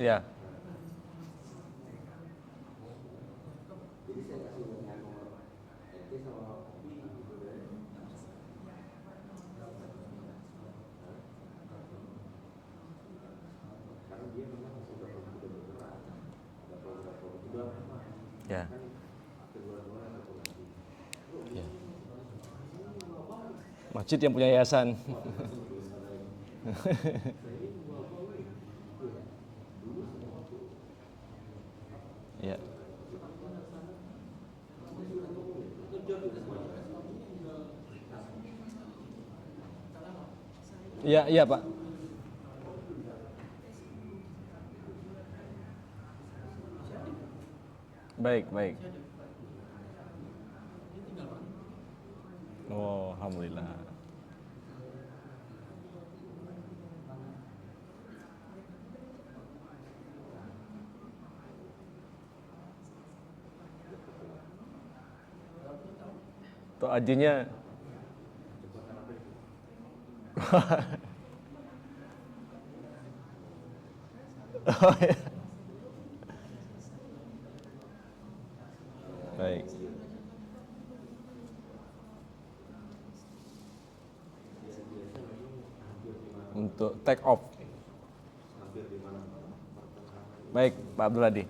Ya. Ya. Ya. Masjid yang punya yayasan. Ya. Iya, iya, Pak. Baik, baik. Oh, alhamdulillah. Tuh ajinya. Oh, ya. Baik. Untuk take off. Baik, Pak Abdul Hadi.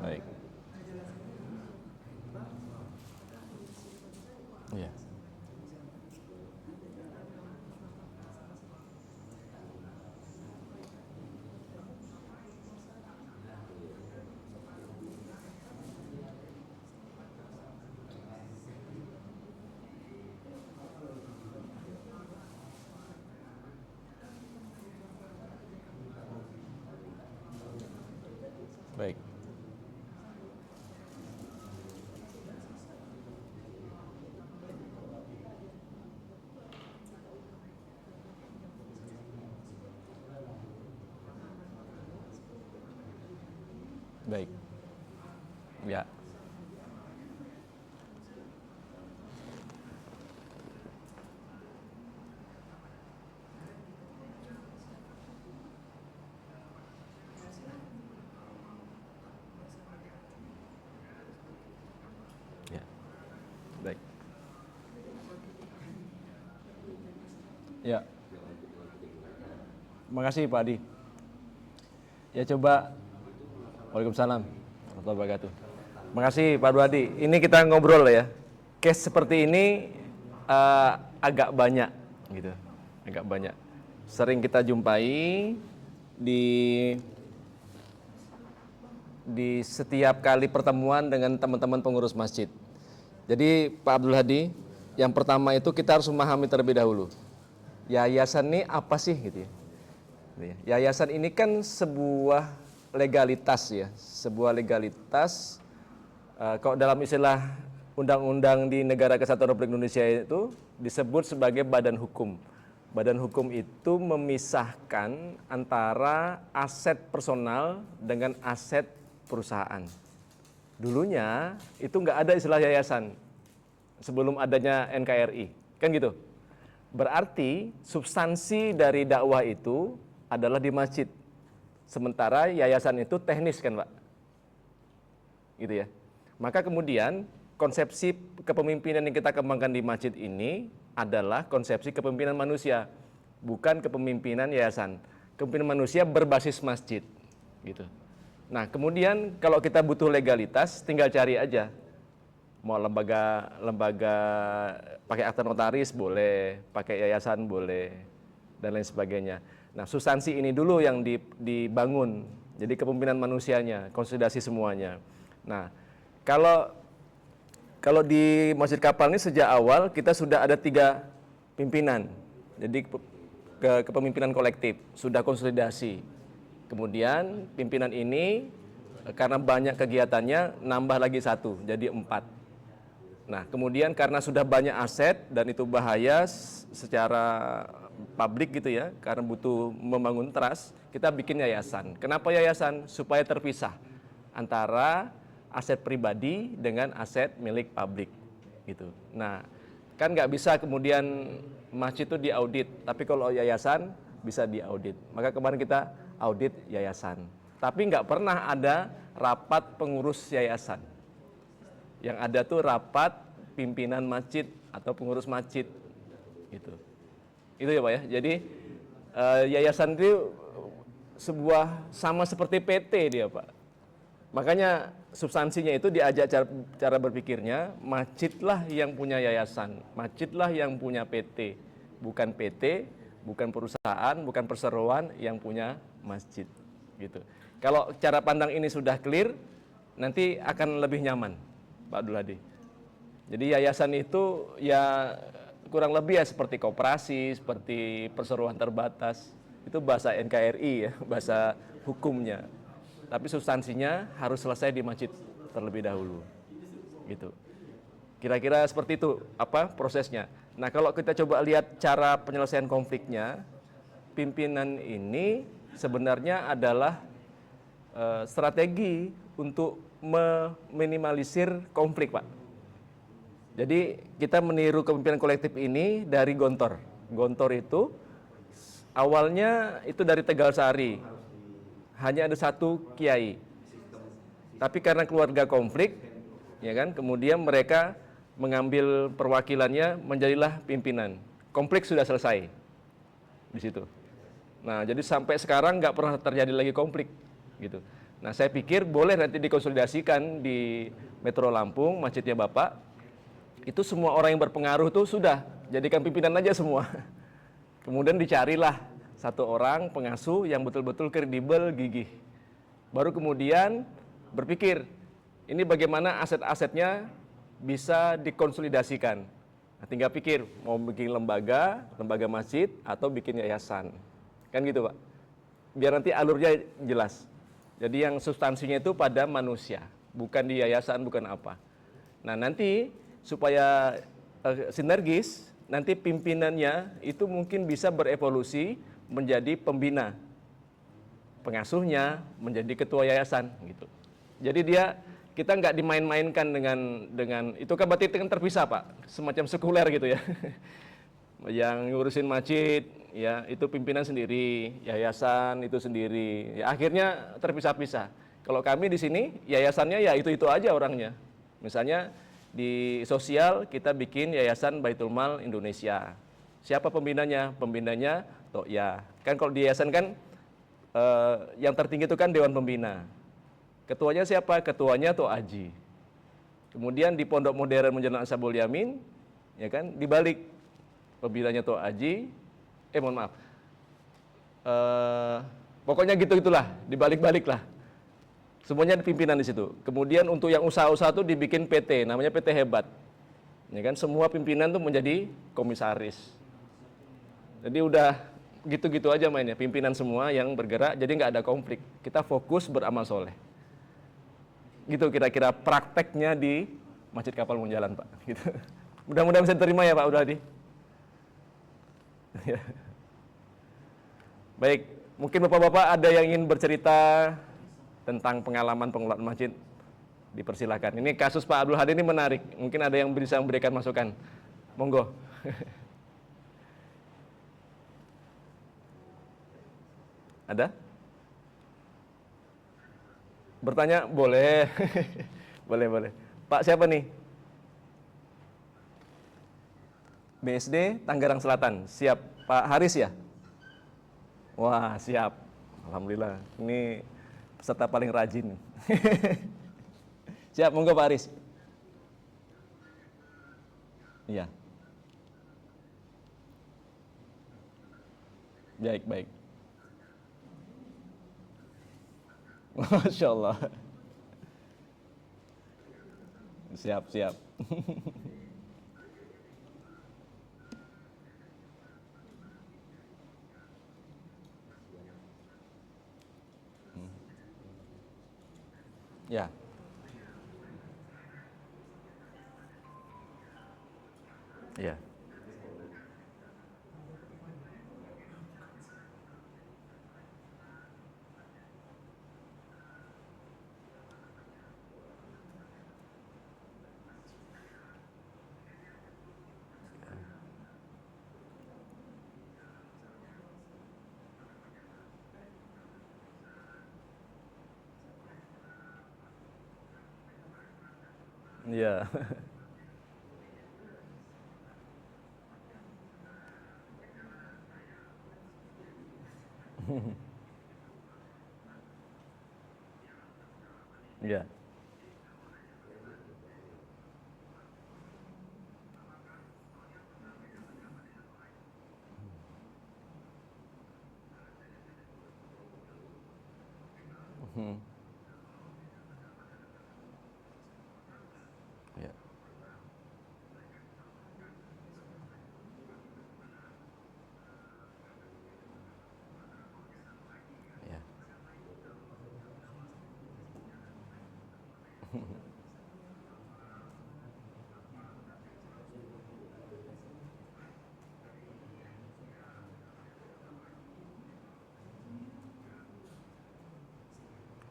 Baik. Iya. Baik. Baik. Ya. Ya. Baik. Ya. Makasih Pak Adi. Ya coba. Waalaikumsalam warahmatullahi wabarakatuh. Makasih Pak Abdul Hadi. Ini kita ngobrol ya. Case seperti ini agak banyak gitu. Agak banyak. Sering kita jumpai di setiap kali pertemuan dengan teman-teman pengurus masjid. Jadi Pak Abdul Hadi, yang pertama itu kita harus memahami terlebih dahulu. Yayasan ini apa sih gitu ya. Yayasan ini kan sebuah legalitas ya, sebuah legalitas. Kalau dalam istilah undang-undang di Negara Kesatuan Republik Indonesia itu disebut sebagai badan hukum. Badan hukum itu memisahkan antara aset personal dengan aset perusahaan. Dulunya itu nggak ada istilah yayasan sebelum adanya NKRI, kan gitu. Berarti substansi dari dakwah itu adalah di masjid. Sementara yayasan itu teknis kan Pak? Gitu ya. Maka kemudian konsepsi kepemimpinan yang kita kembangkan di masjid ini adalah konsepsi kepemimpinan manusia, bukan kepemimpinan yayasan. Kepemimpinan manusia berbasis masjid, gitu. Nah, kemudian kalau kita butuh legalitas, tinggal cari aja. Mau lembaga pakai akta notaris boleh, pakai yayasan boleh, dan lain sebagainya. Nah, substansi ini dulu yang dibangun. Jadi kepemimpinan manusianya, konsolidasi semuanya. Nah, kalau di Masjid Kapal ini sejak awal kita sudah ada 3 pimpinan. Jadi kepemimpinan kolektif sudah konsolidasi. Kemudian pimpinan ini karena banyak kegiatannya nambah lagi 1, jadi 4. Nah, kemudian karena sudah banyak aset dan itu bahaya secara publik gitu ya, karena butuh membangun trust, kita bikin yayasan. Kenapa yayasan? Supaya terpisah antara aset pribadi dengan aset milik publik gitu. Nah, Kan nggak bisa kemudian masjid itu diaudit, tapi kalau yayasan bisa diaudit. Maka kemarin kita audit yayasan. Tapi nggak pernah ada rapat pengurus yayasan. Yang ada tuh rapat pimpinan masjid atau pengurus masjid. Gitu. Itu ya Pak ya. Jadi yayasan itu sebuah sama seperti PT dia Pak. Makanya substansinya itu diajak cara berpikirnya, masjidlah yang punya yayasan, masjidlah yang punya PT, bukan PT, bukan perusahaan, bukan perseroan yang punya masjid, gitu. Kalau cara pandang ini sudah clear, nanti akan lebih nyaman, Pak Abdul Hadi. Jadi yayasan itu ya kurang lebih ya seperti koperasi, seperti perseroan terbatas, itu bahasa NKRI ya, bahasa hukumnya. Tapi substansinya harus selesai di masjid terlebih dahulu, gitu. Kira-kira seperti itu apa prosesnya. Nah kalau kita coba lihat cara penyelesaian konfliknya, pimpinan ini sebenarnya adalah strategi untuk meminimalisir konflik, Pak. Jadi kita meniru kepemimpinan kolektif ini dari Gontor. Gontor itu awalnya itu dari Tegalsari. Hanya ada satu kiai. Tapi karena keluarga konflik, ya kan, kemudian mereka mengambil perwakilannya menjadilah pimpinan. Konflik sudah selesai di situ. Nah, jadi sampai sekarang nggak pernah terjadi lagi konflik, gitu. Nah, saya pikir boleh nanti dikonsolidasikan di Metro Lampung, masjidnya Bapak. Itu semua orang yang berpengaruh tuh sudah jadikan pimpinan aja semua. Kemudian dicarilah satu orang pengasuh yang betul-betul kredibel, gigih. Baru kemudian berpikir, ini bagaimana aset-asetnya bisa dikonsolidasikan. Nah, tinggal pikir, mau bikin lembaga masjid, atau bikin yayasan. Kan gitu Pak. Biar nanti alurnya jelas. Jadi yang substansinya itu pada manusia, bukan di yayasan, bukan apa. Nah nanti supaya sinergis, nanti pimpinannya itu mungkin bisa berevolusi menjadi pembina, pengasuhnya menjadi ketua yayasan, gitu. Jadi kita nggak dimain-mainkan dengan itu kan berarti kan terpisah Pak, semacam sekuler gitu ya. Yang ngurusin masjid ya itu pimpinan sendiri, yayasan itu sendiri. Ya akhirnya terpisah-pisah. Kalau kami di sini yayasannya ya itu aja orangnya. Misalnya di sosial kita bikin Yayasan Baitul Mal Indonesia. Siapa pembinanya? Pembinanya To'ya. Kan kalau di yayasan kan yang tertinggi itu kan Dewan Pembina. Ketuanya siapa? Ketuanya Tok Aji. Kemudian di Pondok Modern Menjelang Ashabul Yamin, ya kan, dibalik pembinanya Tok Aji. Mohon maaf. Pokoknya gitu-gitulah, dibalik-balik lah. Semuanya pimpinan di situ. Kemudian untuk yang usaha-usaha itu dibikin PT, namanya PT Hebat. Ya kan, semua pimpinan tuh menjadi komisaris. Jadi udah gitu-gitu aja mainnya, pimpinan semua yang bergerak, jadi nggak ada konflik. Kita fokus beramal soleh. Gitu kira-kira prakteknya di Masjid Kapal Munjalan, Pak. Gitu. Mudah-mudahan bisa diterima ya Pak Udadi. Baik, mungkin Bapak-Bapak ada yang ingin bercerita tentang pengalaman pengelolaan masjid, dipersilakan. Ini kasus Pak Abdul Hadi ini menarik, mungkin ada yang bisa memberikan masukan. Monggo. Ada? Bertanya? Boleh. Boleh. Pak siapa nih? BSD Tanggerang Selatan. Siap. Pak Haris ya? Wah, siap. Alhamdulillah. Ini peserta paling rajin. Siap, monggo Pak Haris. Iya. Baik. Masya Allah. Siap. Ya. Ya. Iya. Iya. Hmm. Iya. Iya.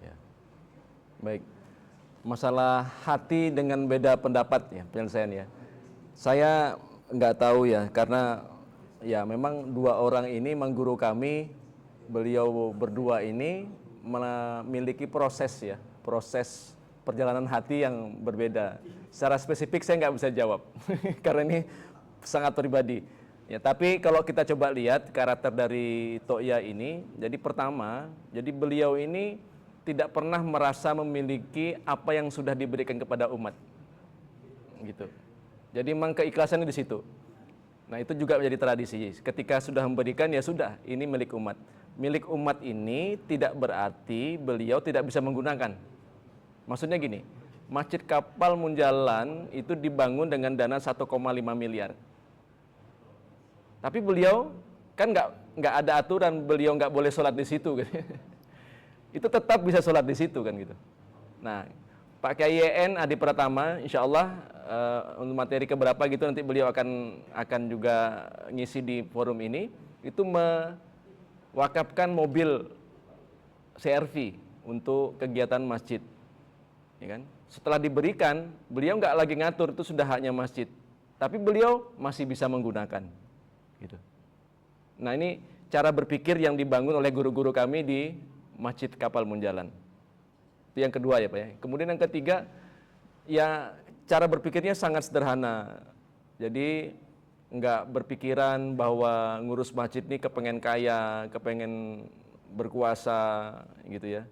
Ya. Baik. Masalah hati dengan beda pendapat ya penyelesaian ya. Saya nggak tahu ya karena ya memang dua orang ini memang guru kami, beliau berdua ini memiliki proses ya, proses perjalanan hati yang berbeda. Secara spesifik saya nggak bisa jawab karena ini sangat pribadi. Ya, tapi kalau kita coba lihat karakter dari Toya ini, jadi pertama, jadi beliau ini tidak pernah merasa memiliki apa yang sudah diberikan kepada umat, gitu. Jadi memang keikhlasannya di situ. Nah itu juga menjadi tradisi. Ketika sudah memberikan ya sudah, ini milik umat. Milik umat ini tidak berarti beliau tidak bisa menggunakan. Maksudnya gini, Masjid Kapal Munjalan itu dibangun dengan dana 1,5 miliar. Tapi beliau kan nggak ada aturan beliau nggak boleh sholat di situ, gitu. Itu tetap bisa sholat di situ kan gitu. Nah, Pak Kiai YN Adi Pratama, insya Allah untuk materi keberapa gitu nanti beliau akan juga ngisi di forum ini, itu mewakafkan mobil CRV untuk kegiatan masjid, ya kan? Setelah diberikan, beliau nggak lagi ngatur itu sudah haknya masjid, tapi beliau masih bisa menggunakan, gitu. Nah ini cara berpikir yang dibangun oleh guru-guru kami di Masjid Kapal Munjalan. Itu yang kedua ya Pak ya. Kemudian yang ketiga, ya cara berpikirnya sangat sederhana. Jadi nggak berpikiran bahwa ngurus masjid ini kepengen kaya, kepengen berkuasa gitu ya.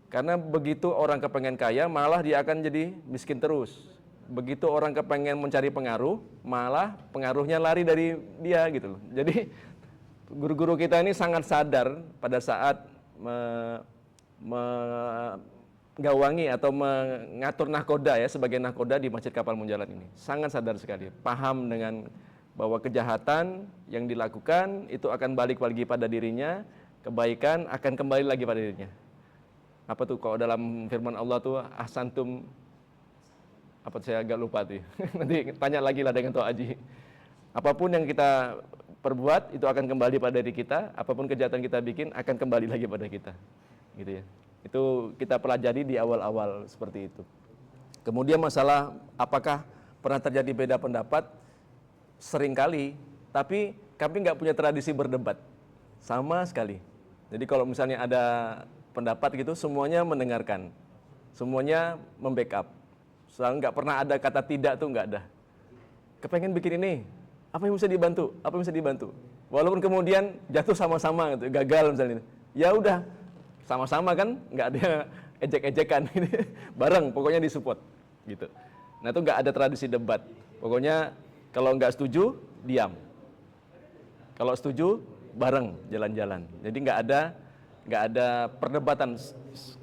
Karena begitu orang kepengen kaya, malah dia akan jadi miskin terus. Begitu orang kepengen mencari pengaruh, malah pengaruhnya lari dari dia gitu loh. Jadi guru-guru kita ini sangat sadar pada saat menggawangi atau mengatur nahkoda ya sebagai nahkoda di Masjid Kapal Munjalan ini. Sangat sadar sekali, paham dengan bahwa kejahatan yang dilakukan itu akan balik lagi pada dirinya, kebaikan akan kembali lagi pada dirinya. Apa tuh kalau dalam firman Allah tuh ahsantum, apa saya agak lupa tuh. Nanti tanya lagi lah dengan Tok Aji. Apapun yang kita perbuat itu akan kembali pada diri kita, apapun kejahatan kita bikin akan kembali lagi pada kita, gitu ya. Itu kita pelajari di awal-awal seperti itu. Kemudian masalah apakah pernah terjadi beda pendapat, seringkali, tapi kami nggak punya tradisi berdebat, sama sekali. Jadi kalau misalnya ada pendapat gitu, semuanya mendengarkan, semuanya membackup. Soalnya nggak pernah ada kata tidak tuh nggak ada. Kepengen bikin ini, apa yang bisa dibantu? Apa yang bisa dibantu? Walaupun kemudian jatuh sama-sama gitu, gagal misalnya. Ya udah, sama-sama kan, nggak ada ejek-ejekan, bareng, pokoknya disupport gitu. Nah itu nggak ada tradisi debat. Pokoknya kalau nggak setuju, diam. Kalau setuju, bareng jalan-jalan. Jadi nggak ada perdebatan.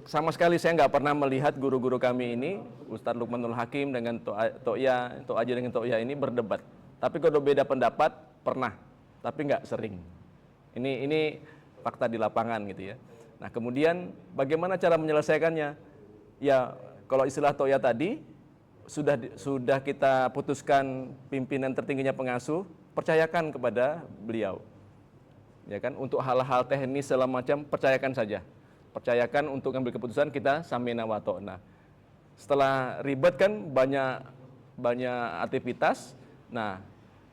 Sama sekali saya nggak pernah melihat guru-guru kami ini, Ustadz Lukmanul Hakim dengan Tok Aji dengan Tok Ya ini berdebat. Tapi kalau beda pendapat pernah, tapi nggak sering. Ini fakta di lapangan gitu ya. Nah kemudian bagaimana cara menyelesaikannya? Ya kalau istilah Toya tadi sudah kita putuskan pimpinan tertingginya pengasuh, percayakan kepada beliau. Ya kan, untuk hal-hal teknis segala macam percayakan saja. Percayakan untuk ambil keputusan kita samina wa ta'na. Setelah ribet kan banyak aktivitas. Nah,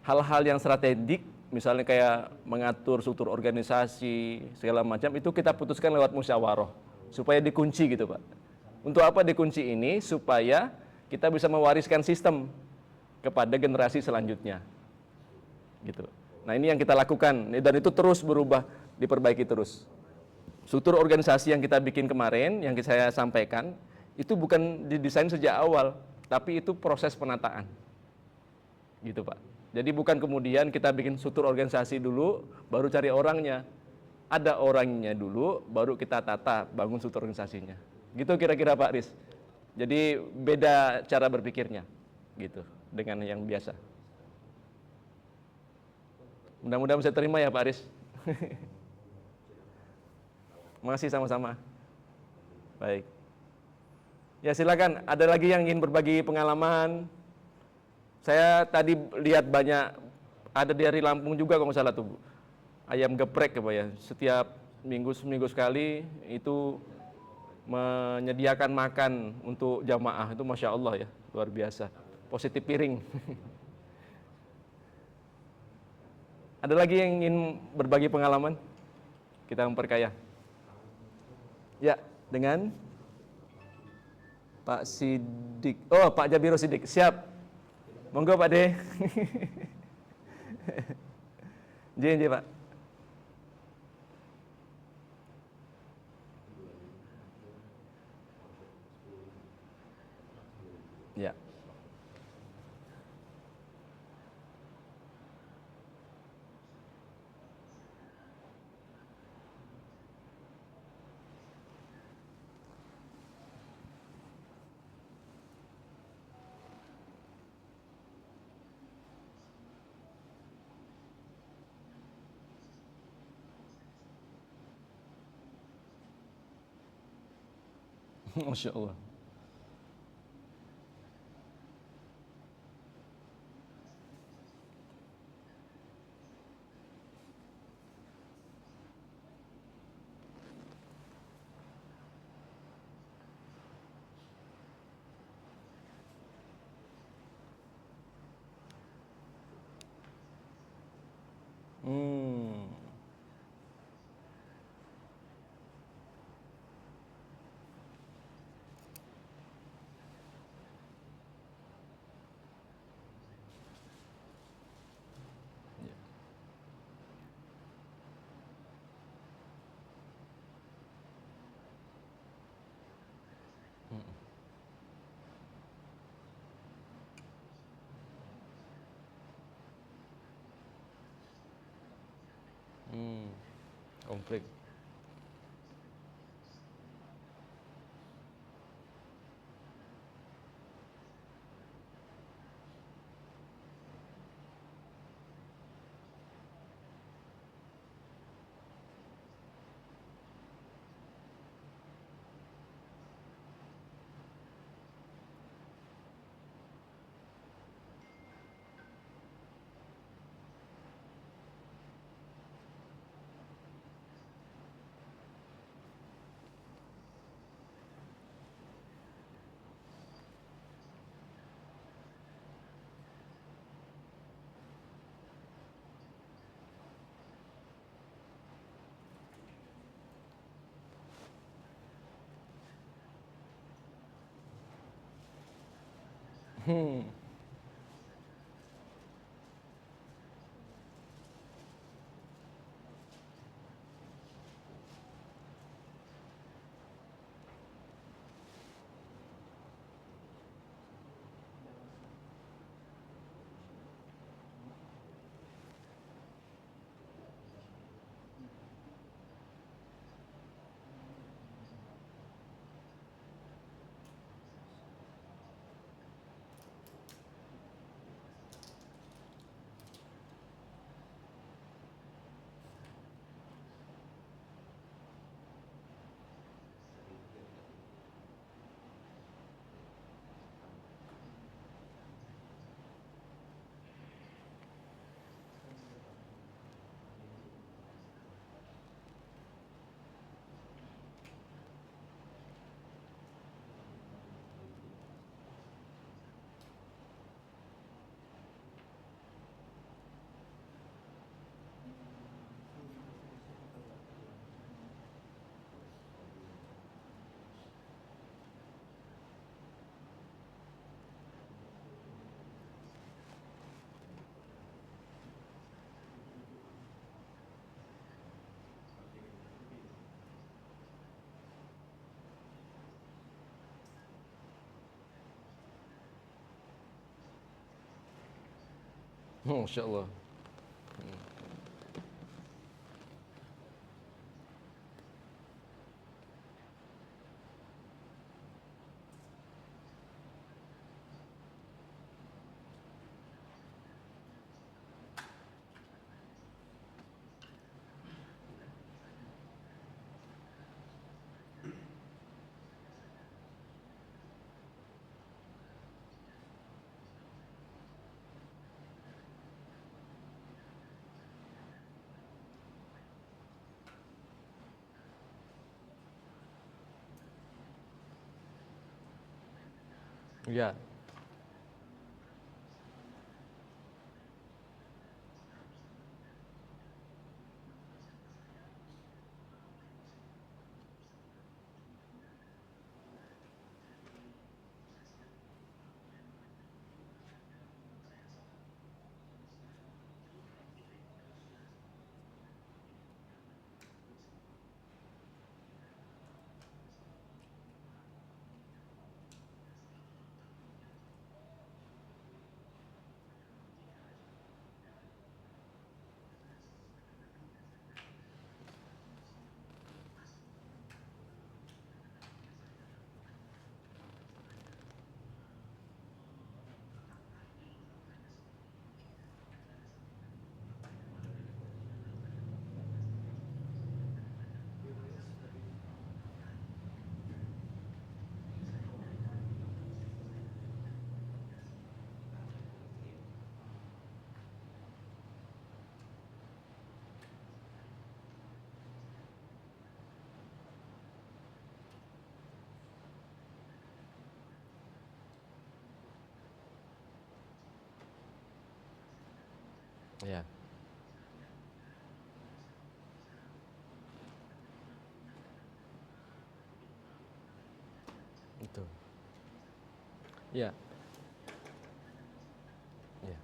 hal-hal yang strategik misalnya kayak mengatur struktur organisasi segala macam itu kita putuskan lewat musyawarah supaya dikunci gitu Pak. Untuk apa dikunci ini? Supaya kita bisa mewariskan sistem kepada generasi selanjutnya. Gitu. Nah, ini yang kita lakukan dan itu terus berubah, diperbaiki terus. Struktur organisasi yang kita bikin kemarin, yang saya sampaikan, itu bukan didesain sejak awal, tapi itu proses penataan. Gitu, Pak. Jadi bukan kemudian kita bikin struktur organisasi dulu, baru cari orangnya. Ada orangnya dulu, baru kita tata, bangun struktur organisasinya. Gitu kira-kira Pak Riz. Jadi beda cara berpikirnya, gitu, dengan yang biasa. Mudah-mudahan bisa terima ya Pak Riz. Makasih sama-sama. Baik. Ya silakan, ada lagi yang ingin berbagi pengalaman? Saya tadi lihat banyak, ada dari Lampung juga kalau nggak salah tuh, ayam geprek apa ya, setiap seminggu sekali itu menyediakan makan untuk jamaah, itu Masya Allah ya, luar biasa, positif piring. Ada lagi yang ingin berbagi pengalaman? Kita memperkaya. Ya, dengan Pak Sidik, oh Pak Jabiro Sidik, siap. Monggo Pak De. J, Pak. Ya. Masya Allah. Hmm. Hmm. Konflik. Hmm. Masya Allah. Ya, ya, itu. Ya, ya,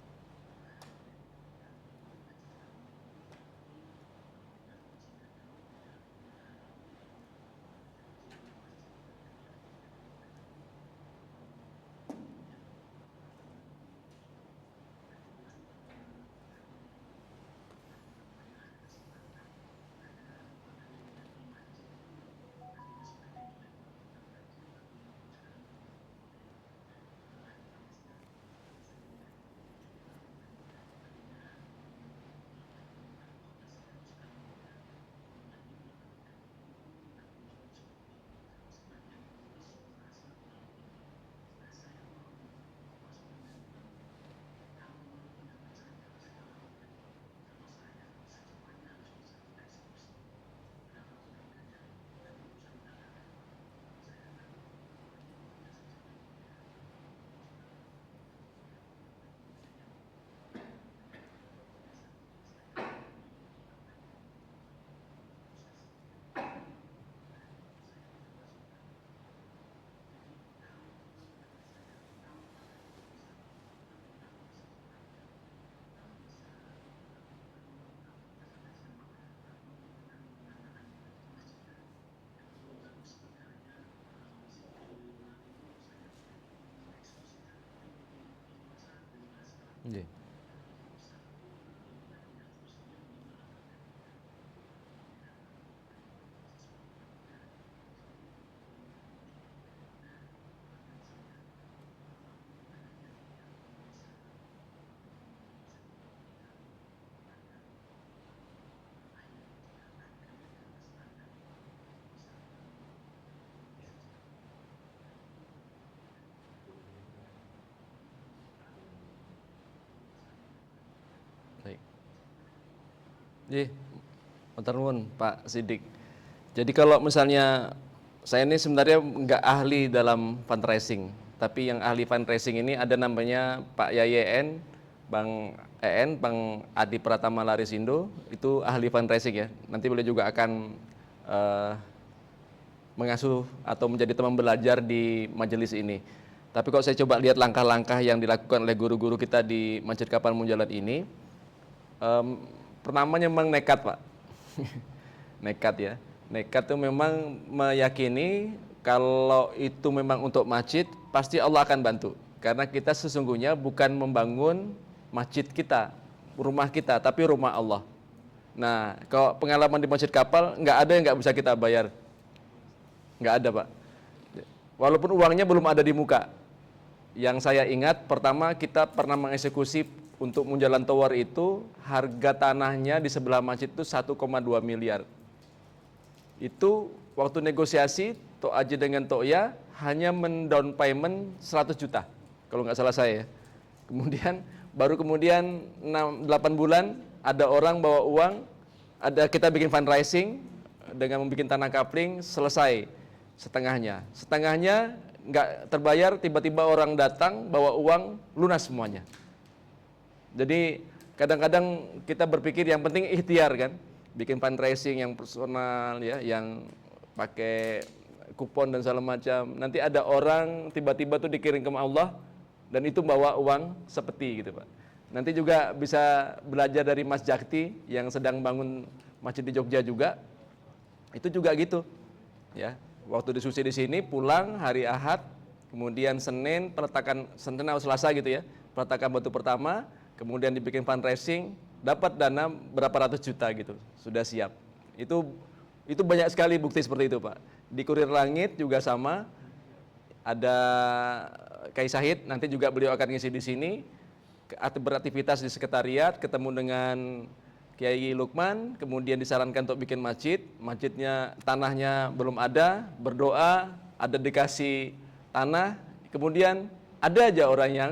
ya, baik. Iya, matur nuwun Pak Sidik. Jadi kalau misalnya saya ini sebenarnya nggak ahli dalam fundraising, tapi yang ahli fundraising ini ada namanya Pak YYN, Bang EN, Bang Adi Pratama Larisindo, itu ahli fundraising ya. Nanti beliau juga akan eh, mengasuh atau menjadi teman belajar di majelis ini. Tapi kalau saya coba lihat langkah-langkah yang dilakukan oleh guru-guru kita di Masjid Kapal Munjalat ini, Em, pertamanya memang nekat Pak. Nekat ya. Nekat itu memang meyakini kalau itu memang untuk masjid, pasti Allah akan bantu. Karena kita sesungguhnya bukan membangun masjid kita, rumah kita, tapi rumah Allah. Nah, kalau pengalaman di masjid kapal, nggak ada yang nggak bisa kita bayar. Nggak ada, Pak. Walaupun uangnya belum ada di muka. Yang saya ingat, pertama kita pernah mengeksekusi untuk Munjalan Tower itu, harga tanahnya di sebelah masjid itu 1,2 miliar. Itu waktu negosiasi, Tok Aji dengan Tok Ya hanya mendown payment 100 juta, kalau nggak salah saya. Kemudian, baru kemudian 8 bulan, ada orang bawa uang, kita bikin fundraising, dengan membuat tanah kapling, selesai setengahnya. Setengahnya nggak terbayar, tiba-tiba orang datang, bawa uang, lunas semuanya. Jadi kadang-kadang kita berpikir yang penting ikhtiar kan, bikin fundraising yang personal ya, yang pakai kupon dan segala macam. Nanti ada orang tiba-tiba tuh dikirim ke Allah dan itu bawa uang seperti gitu Pak. Nanti juga bisa belajar dari Mas Jakti yang sedang bangun masjid di Jogja juga. Itu juga gitu. Ya, waktu diskusi di sini pulang hari Ahad, kemudian Senin Senin atau Selasa gitu ya, peletakan batu pertama, kemudian dibikin fundraising, dapat dana berapa ratus juta gitu, sudah siap. Itu banyak sekali bukti seperti itu Pak. Di Kurir Langit juga sama, ada Kai Sahid, nanti juga beliau akan ngisi di sini, beraktivitas di sekretariat, ketemu dengan Kiai Lukman, kemudian disarankan untuk bikin masjid, masjidnya tanahnya belum ada, berdoa, ada dikasih tanah, kemudian ada aja orang yang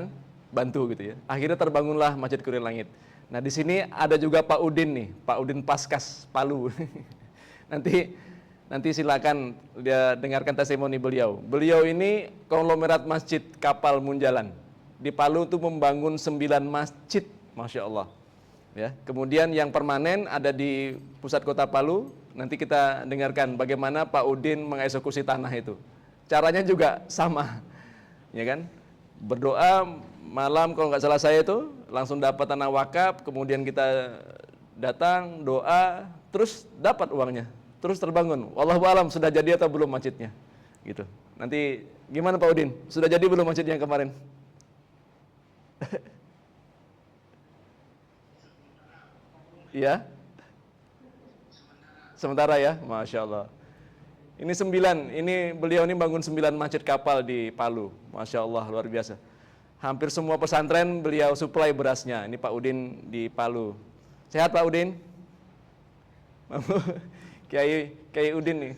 bantu gitu ya. Akhirnya terbangunlah Masjid Kurir Langit. Nah di sini ada juga Pak Udin nih, Pak Udin Paskas Palu. nanti silakan dia dengarkan testimoni beliau. Beliau ini konglomerat masjid kapal Munjalan. Di Palu tuh membangun 9 masjid, Masya Allah. Ya, kemudian yang permanen ada di pusat kota Palu. Nanti kita dengarkan bagaimana Pak Udin mengeksekusi tanah itu. Caranya juga sama, ya kan? Berdoa malam kalau nggak salah saya itu langsung dapat tanah wakaf. Kemudian kita datang doa, terus dapat uangnya, terus terbangun. Wallahu alam sudah jadi atau belum masjidnya, gitu. Nanti gimana Pak Udin? Sudah jadi belum masjid yang kemarin? Iya, sementara ya, Masya Allah. Ini 9, beliau ini bangun 9 masjid kapal di Palu, Masya Allah, luar biasa. Hampir semua pesantren beliau suplai berasnya, ini Pak Udin di Palu. Sehat Pak Udin? Kiai Udin nih.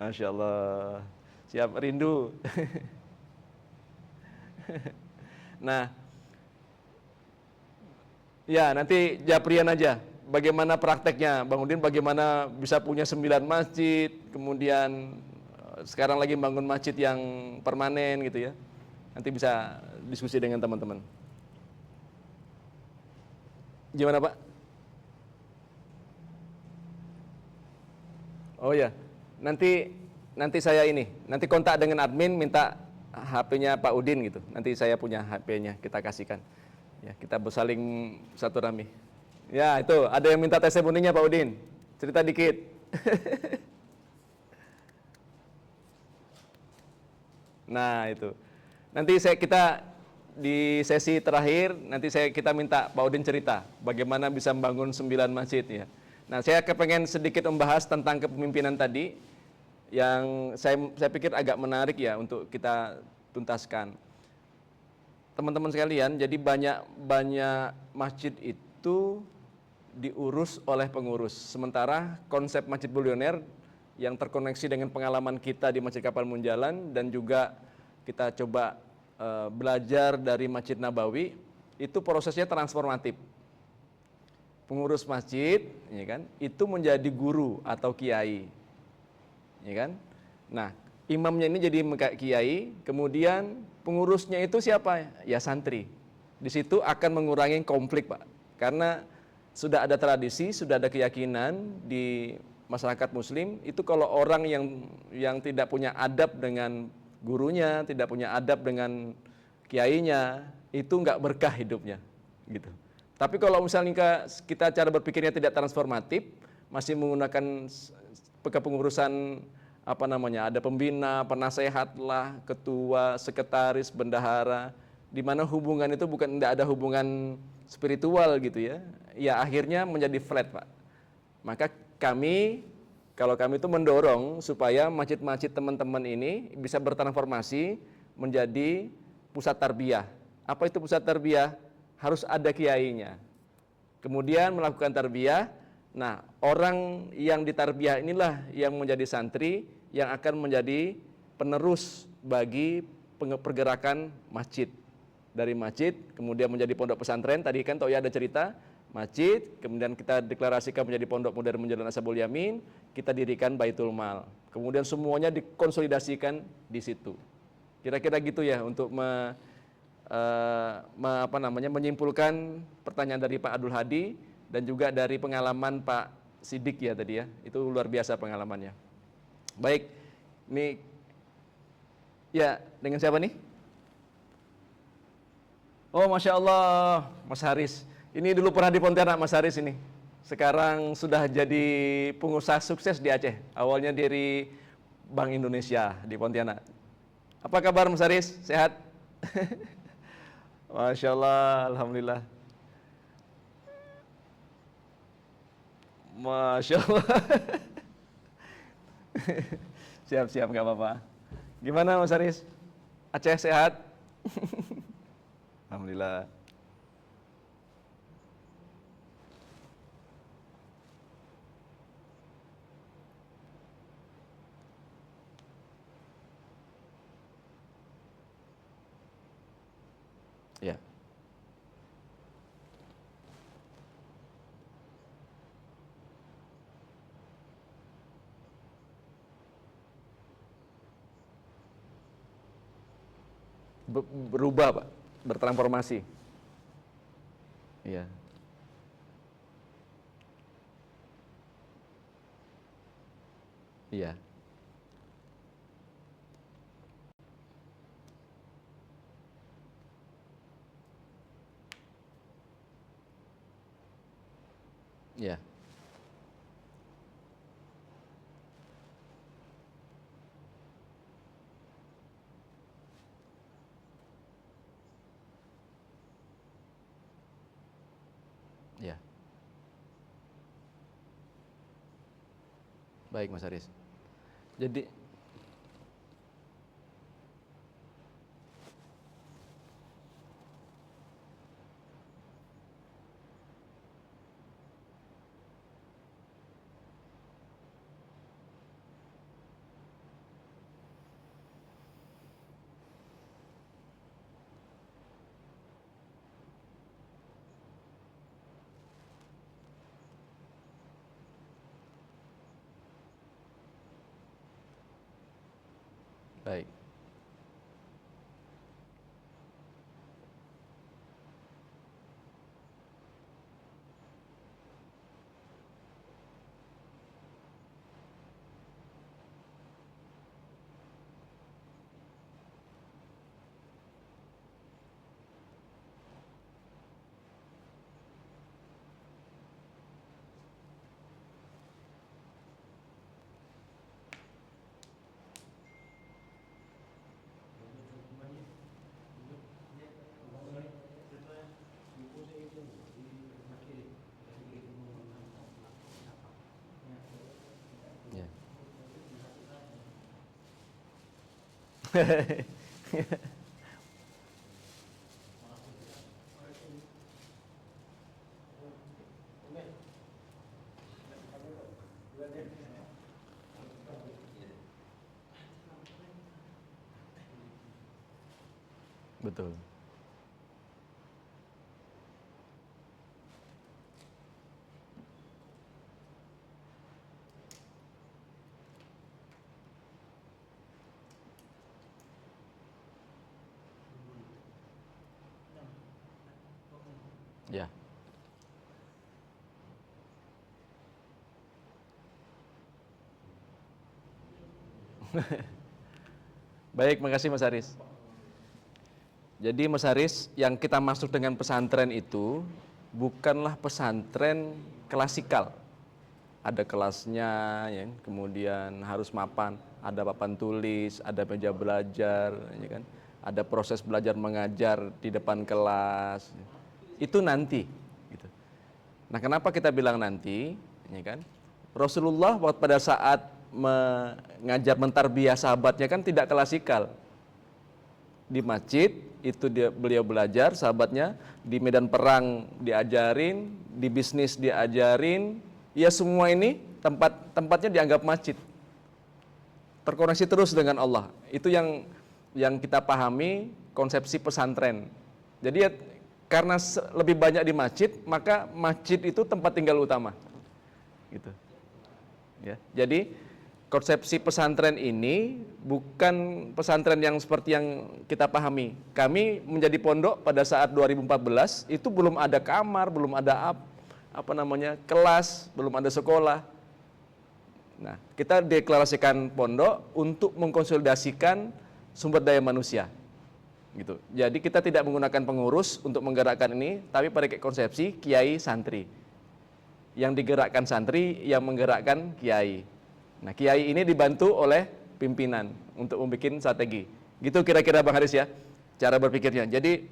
Masya Allah, siap rindu. Nah, ya, nanti Japrian aja. Bagaimana prakteknya, Bang Udin bagaimana bisa punya 9 masjid, kemudian sekarang lagi bangun masjid yang permanen gitu ya. Nanti bisa diskusi dengan teman-teman. Gimana Pak? Oh ya, nanti saya nanti kontak dengan admin minta HP-nya Pak Udin gitu. Nanti saya punya HP-nya, kita kasihkan. Ya, kita bersaling satu rami. Ya, itu ada yang minta testimoninya Pak Udin. Cerita dikit. Nah, itu. Nanti kita di sesi terakhir kita minta Pak Udin cerita bagaimana bisa membangun 9 masjid ya. Nah, saya kepengen sedikit membahas tentang kepemimpinan tadi yang saya pikir agak menarik ya untuk kita tuntaskan. Teman-teman sekalian, jadi banyak masjid itu diurus oleh pengurus. Sementara konsep masjid bulioner yang terkoneksi dengan pengalaman kita di Masjid Kapal Munjalan dan juga kita coba belajar dari Masjid Nabawi, itu prosesnya transformatif. Pengurus masjid, ya kan, itu menjadi guru atau kiai, ya kan. Nah, imamnya ini jadi kiai, kemudian pengurusnya itu siapa? Ya santri. Di situ akan mengurangi konflik, Pak. Karena sudah ada tradisi, sudah ada keyakinan di masyarakat muslim, itu kalau orang yang tidak punya adab dengan gurunya, tidak punya adab dengan kiainya, itu nggak berkah hidupnya, gitu. Tapi kalau misalnya kita cara berpikirnya tidak transformatif, masih menggunakan kepengurusan ada pembina, penasehat lah, ketua, sekretaris, bendahara, di mana hubungan itu bukan tidak ada hubungan spiritual gitu ya. Ya akhirnya menjadi flat, Pak. Maka kalau kami itu mendorong supaya masjid-masjid teman-teman ini bisa bertransformasi menjadi pusat tarbiyah. Apa itu pusat tarbiyah? Harus ada kiainya. Kemudian melakukan tarbiyah. Nah, orang yang ditarbiyah inilah yang menjadi santri yang akan menjadi penerus bagi pergerakan masjid. Dari masjid kemudian menjadi pondok pesantren. Tadi kan Toya ada cerita masjid, kemudian kita deklarasikan menjadi pondok modern Jalan Ashabul Yamin, kita dirikan Baitul Mal. Kemudian semuanya dikonsolidasikan di situ. Kira-kira gitu ya untuk menyimpulkan pertanyaan dari Pak Abdul Hadi dan juga dari pengalaman Pak Sidik ya tadi ya. Itu luar biasa pengalamannya. Baik, ini ya dengan siapa nih? Oh, Masya Allah, Mas Haris. Ini dulu pernah di Pontianak, Mas Haris ini. Sekarang sudah jadi pengusaha sukses di Aceh. Awalnya dari Bank Indonesia di Pontianak. Apa kabar, Mas Haris? Sehat? Masya Allah, Alhamdulillah. Masya Allah. Siap-siap, nggak apa-apa. Gimana, Mas Haris? Aceh sehat? Alhamdulillah. Ya. Berubah, Pak. Bertransformasi. Iya. Iya. Iya. Iya. Baik, Mas Haris. Jadi baik. Ya. Betul. Ya. Baik, makasih Mas Haris. Jadi Mas Haris, yang kita masuk dengan pesantren itu bukanlah pesantren klasikal. Ada kelasnya, ya, kemudian harus mapan, ada papan tulis, ada meja belajar, ya kan? ada proses belajar mengajar di depan kelas. Itu nanti. Gitu. Nah, kenapa kita bilang nanti? Ya kan? Rasulullah pada saat mengajar mentarbiyah sahabatnya kan tidak klasikal. Di masjid itu beliau belajar, sahabatnya di medan perang diajarin, di bisnis diajarin, ya semua ini tempatnya dianggap masjid. Terkoneksi terus dengan Allah. Itu yang kita pahami konsepsi pesantren. Jadi ya, karena lebih banyak di masjid, maka masjid itu tempat tinggal utama. Gitu. Ya. Jadi konsepsi pesantren ini bukan pesantren yang seperti yang kita pahami. Kami menjadi pondok pada saat 2014 itu belum ada kamar, belum ada kelas, belum ada sekolah. Nah, kita deklarasikan pondok untuk mengkonsolidasikan sumber daya manusia. Gitu. Jadi kita tidak menggunakan pengurus untuk menggerakkan ini, tapi pakai konsepsi kiai santri. Yang digerakkan santri, yang menggerakkan kiai. Nah, kiai ini dibantu oleh pimpinan untuk membuat strategi. Gitu kira-kira Bang Haris ya, cara berpikirnya. Jadi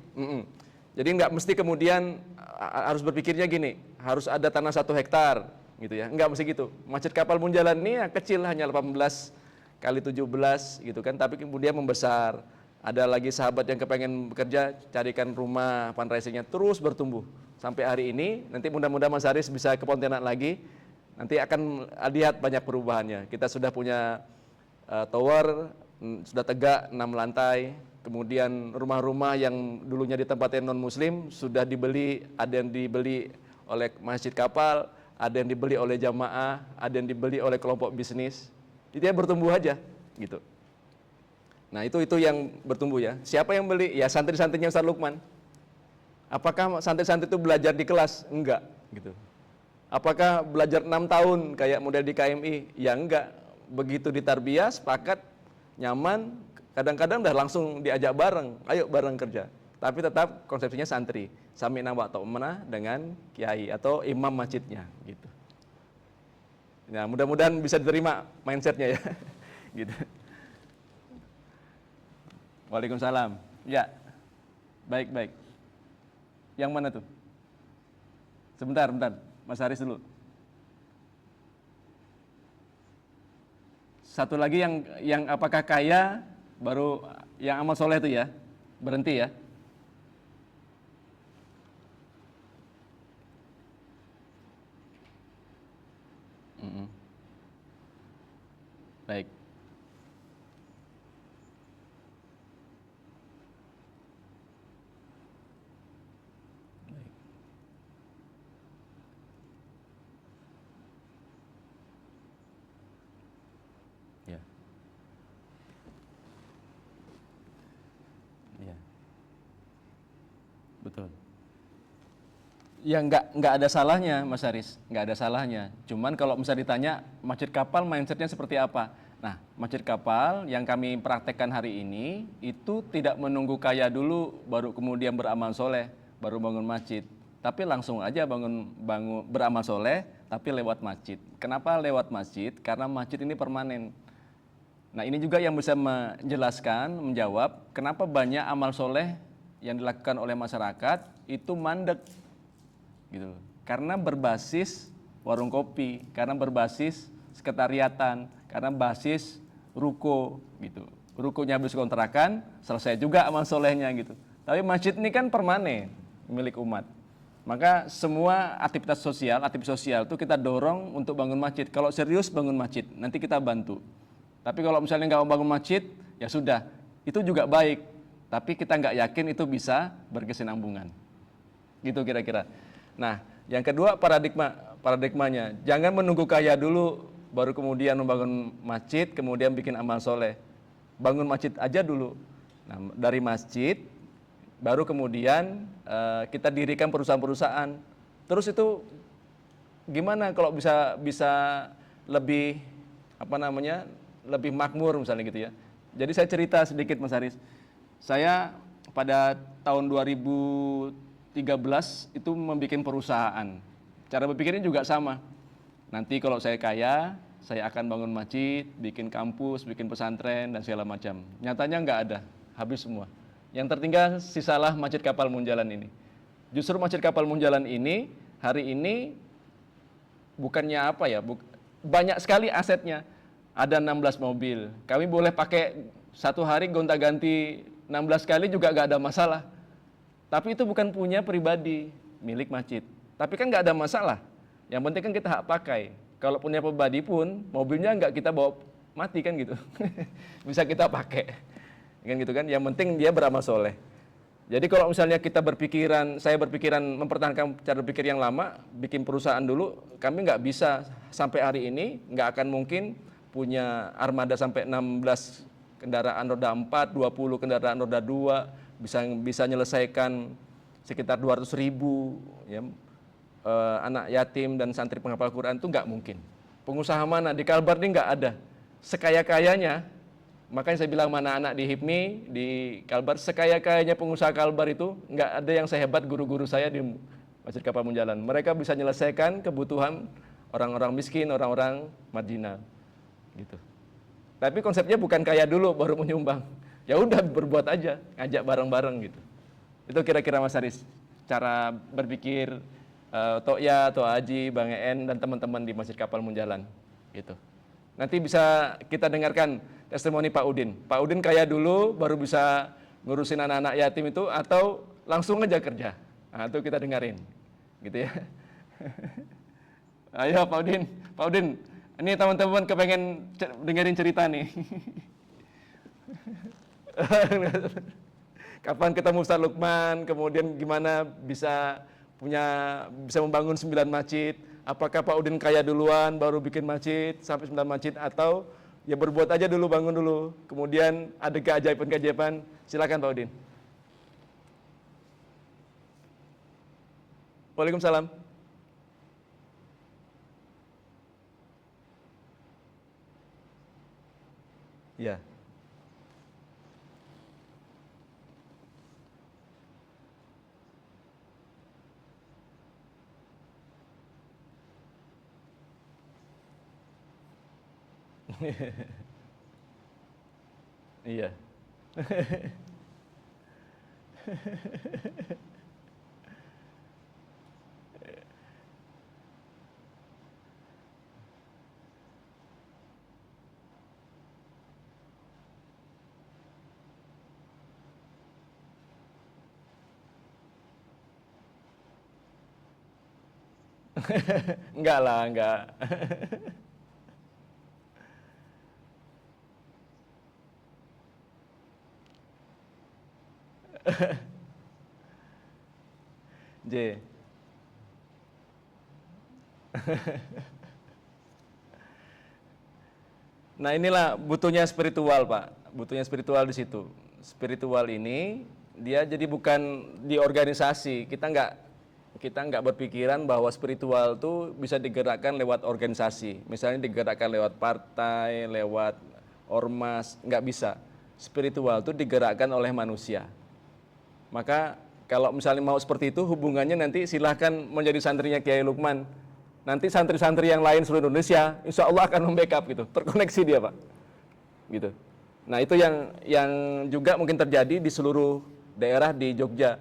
nggak mesti kemudian harus berpikirnya gini, harus ada tanah 1 hektar, gitu ya. Nggak mesti gitu. Masjid Kapal Munjalan ini ya kecil, hanya 18 kali 17 gitu kan, tapi kemudian membesar. Ada lagi sahabat yang kepengen bekerja, carikan rumah fundraisingnya terus bertumbuh. Sampai hari ini, nanti mudah-mudahan Mas Haris bisa ke Pontianak lagi, nanti akan lihat banyak perubahannya. Kita sudah punya tower, sudah tegak 6 lantai, kemudian rumah-rumah yang dulunya ditempatin non-muslim, sudah dibeli, ada yang dibeli oleh Masjid Kapal, ada yang dibeli oleh jamaah, ada yang dibeli oleh kelompok bisnis. Jadi dia bertumbuh aja, gitu. Nah itu yang bertumbuh ya. Siapa yang beli? Ya santri-santrinya Ustaz Lukman. Apakah santri-santri itu belajar di kelas? Enggak, gitu. Apakah belajar 6 tahun kayak model di KMI? Ya enggak. Begitu ditarbiyah, sepakat, nyaman, kadang-kadang udah langsung diajak bareng, ayo bareng kerja. Tapi tetap konsepsinya santri, sami'na wa ta'na dengan kiai atau imam masjidnya, gitu. Nah, mudah-mudahan bisa diterima mindsetnya ya, gitu. Waalaikumsalam. Ya, baik. Yang mana tuh? Sebentar, Mas Haris dulu. Satu lagi yang apakah kaya, baru yang amal soleh itu ya, berhenti ya. Baik. Ya. Ya. Betul. Ya nggak ada salahnya Mas Haris, nggak ada salahnya. Cuman kalau misalnya ditanya Masjid Kapal mindsetnya seperti apa? Nah, Masjid Kapal yang kami praktekkan hari ini itu tidak menunggu kaya dulu baru kemudian beramal soleh, baru bangun masjid. Tapi langsung aja bangun beramal soleh, tapi lewat masjid. Kenapa lewat masjid? Karena masjid ini permanen. Nah ini juga yang bisa menjelaskan, menjawab kenapa banyak amal soleh yang dilakukan oleh masyarakat itu mandek. Gitu. Karena berbasis warung kopi, karena berbasis sekretariatan, karena basis ruko gitu. Rukonya habis kontrakan, selesai juga amal solehnya gitu. Tapi masjid ini kan permanen milik umat. Maka semua aktivitas sosial itu kita dorong untuk bangun masjid. Kalau serius bangun masjid, nanti kita bantu. Tapi kalau misalnya nggak mau bangun masjid, ya sudah, itu juga baik. Tapi kita nggak yakin itu bisa berkesinambungan. Gitu kira-kira. Nah, yang kedua paradigmanya, jangan menunggu kaya dulu baru kemudian membangun masjid, kemudian bikin amal soleh. Bangun masjid aja dulu. Nah, dari masjid baru kemudian kita dirikan perusahaan-perusahaan. Terus itu gimana kalau bisa lebih lebih makmur misalnya gitu ya. Jadi saya cerita sedikit Mas Haris. Saya pada tahun 2013 itu membuat perusahaan. Cara berpikirnya juga sama. Nanti kalau saya kaya, saya akan bangun masjid, bikin kampus, bikin pesantren dan segala macam. Nyatanya nggak ada, habis semua. Yang tertinggal sisalah Masjid Kapal Munjalan ini. Justru Masjid Kapal Munjalan ini hari ini bukannya apa ya, banyak sekali asetnya. Ada 16 mobil. Kami boleh pakai satu hari gonta-ganti 16 kali juga gak ada masalah. Tapi itu bukan punya pribadi, milik masjid. Tapi kan gak ada masalah. Yang penting kan kita hak pakai. Kalau punya pribadi pun, mobilnya nggak kita bawa mati kan gitu. Bisa kita pakai. Kan gitu kan. Yang penting dia beramal soleh. Jadi kalau misalnya saya berpikiran mempertahankan cara berpikir yang lama, bikin perusahaan dulu, kami nggak bisa sampai hari ini, nggak akan mungkin punya armada sampai 16 kendaraan roda 4, 20 kendaraan roda 2, bisa menyelesaikan sekitar 200.000 ya, anak yatim dan santri penghafal Quran itu nggak mungkin. Pengusaha mana di Kalbar ini nggak ada. Sekaya-kayanya, makanya saya bilang mana anak di HIPMI, di Kalbar, sekaya-kayanya pengusaha Kalbar itu nggak ada yang sehebat guru-guru saya di Masjid Kapal Munjalan. Mereka bisa menyelesaikan kebutuhan orang-orang miskin, orang-orang marginal, gitu. Tapi konsepnya bukan kaya dulu baru menyumbang. Ya udah berbuat aja, ngajak bareng-bareng gitu. Itu kira-kira Mas Haris cara berpikir Tokya, Toa Haji, Bang En dan teman-teman di Masjid Kapal Munjalan gitu. Nanti bisa kita dengarkan testimoni Pak Udin. Pak Udin kaya dulu baru bisa ngurusin anak-anak yatim itu atau langsung aja kerja. Nah, itu kita dengerin. Gitu ya. Ayo Pak Udin. Pak Udin, ini teman-teman kepengen dengerin cerita nih. Kapan ketemu Ustaz Lukman, kemudian gimana bisa membangun 9 masjid. Apakah Pak Udin kaya duluan baru bikin masjid sampai 9 masjid, atau ya berbuat aja dulu, bangun dulu, kemudian ada keajaiban-keajaiban. Silakan Pak Udin. Waalaikumsalam. Ya. Iya. Enggak lah, enggak. J. Nah inilah butuhnya spiritual Pak, butuhnya spiritual di situ. Spiritual ini dia jadi bukan di organisasi, kita nggak berpikiran bahwa spiritual itu bisa digerakkan lewat organisasi, misalnya digerakkan lewat partai, lewat ormas, nggak bisa. Spiritual itu digerakkan oleh manusia. Maka kalau misalnya mau seperti itu, hubungannya nanti silahkan menjadi santrinya Kiai Lukman. Nanti santri-santri yang lain seluruh Indonesia, insya Allah akan membackup gitu, terkoneksi dia Pak. Gitu. Nah itu yang juga mungkin terjadi di seluruh daerah di Jogja.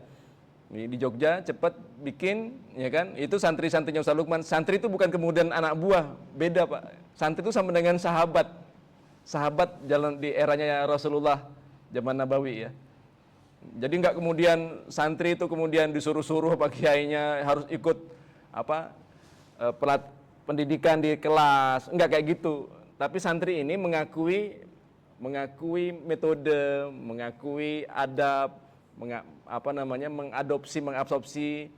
Di Jogja cepat bikin, ya kan? Itu santri-santrinya Ustaz Lukman. Santri itu bukan kemudian anak buah, beda Pak. Santri itu sama dengan sahabat. Sahabat jalan di eranya Rasulullah zaman Nabawi ya. Jadi nggak kemudian santri itu kemudian disuruh-suruh Pak kiainya harus ikut pendidikan di kelas, enggak kayak gitu. Tapi santri ini mengakui metode, mengakui adab, mengabsorpsi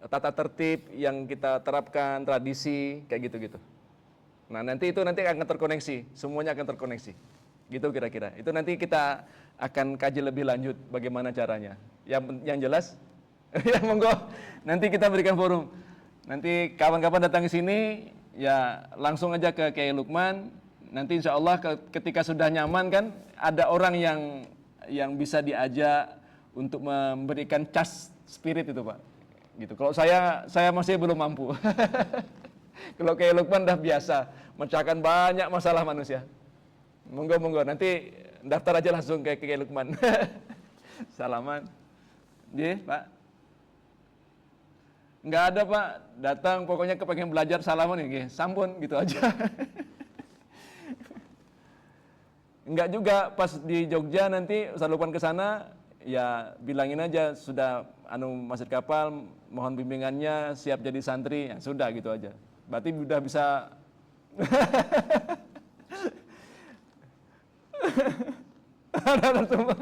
tata tertib yang kita terapkan, tradisi, kayak gitu-gitu. Nah, nanti akan terkoneksi, semuanya akan terkoneksi. Gitu kira-kira. Itu nanti kita akan kaji lebih lanjut bagaimana caranya. Yang jelas ya monggo nanti kita berikan forum. Nanti kapan-kapan datang ke sini ya langsung aja ke Kiai Lukman. Nanti insya Allah ketika sudah nyaman kan ada orang yang bisa diajak untuk memberikan cas spirit itu Pak. Gitu. Kalau saya masih belum mampu. Kalau Kiai Lukman udah biasa memecahkan banyak masalah manusia. Monggo nanti daftar aja langsung ke Kiai Lukman. Salaman. Nggih, Pak. Nggak ada, Pak. Datang pokoknya kepengen belajar salaman nggih, sampun gitu aja. Enggak juga, pas di Jogja nanti Ustaz Lukman ke sana, ya bilangin aja sudah Masjid Kapal, mohon bimbingannya, siap jadi santri, ya sudah gitu aja. Berarti udah bisa. Ada semua.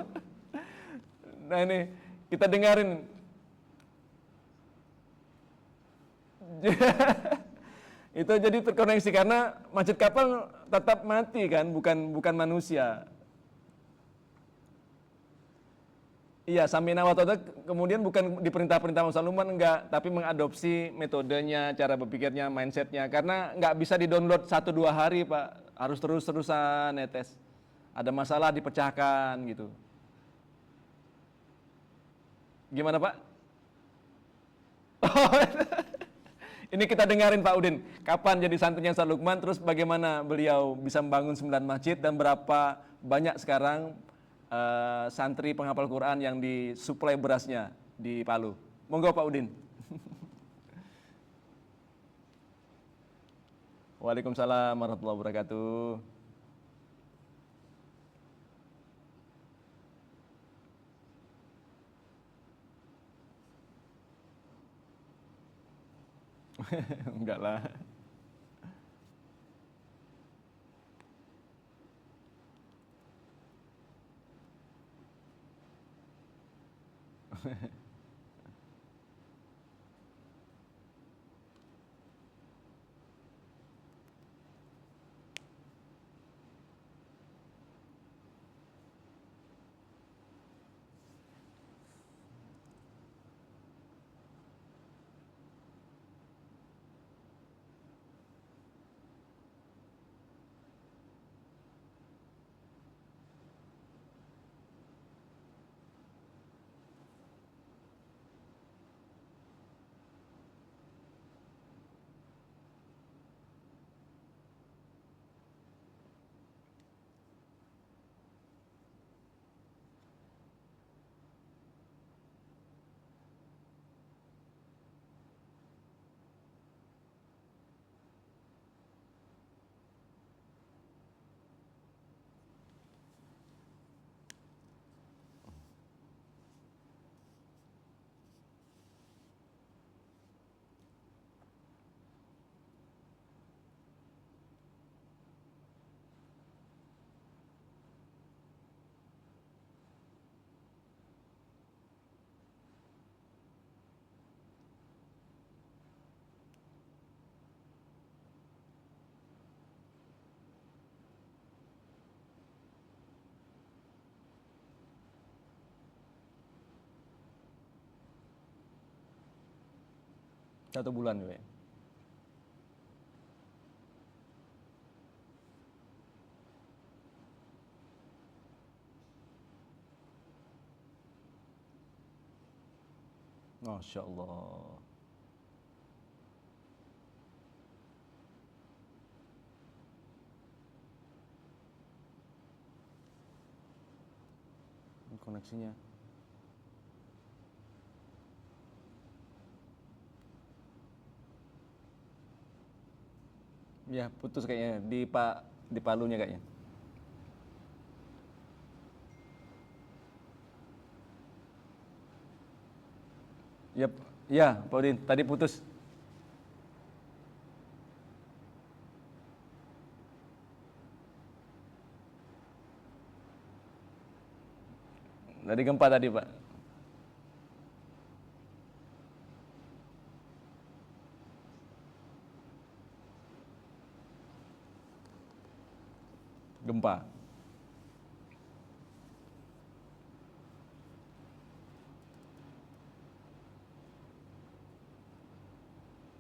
Nah ini kita dengarin. Itu jadi terkoneksi karena Masjid Kapal tetap mati kan, bukan manusia. Iya, Samina wa Ta'ata kemudian bukan diperintah-perintah Ustaz Lukman, enggak, tapi mengadopsi metodenya, cara berpikirnya, mindsetnya. Karena enggak bisa di-download 1-2 hari, Pak. Harus terus-terusan netes. Ada masalah dipecahkan gitu. Gimana, Pak? Ini kita dengarin Pak Udin. Kapan jadi santrinya Ustaz Lukman, terus bagaimana beliau bisa membangun 9 masjid dan berapa banyak sekarang santri penghafal Quran yang disuplai berasnya di Palu. Monggo Pak Udin. Waalaikumsalam warahmatullahi wabarakatuh. Enggak lah. Satu bulan ya. Masya Allah. Ini koneksinya. Ya, putus kayaknya di Palunya kayaknya. Yap, ya, Pak Udin, tadi putus. Dari gempa tadi, Pak. Gempa.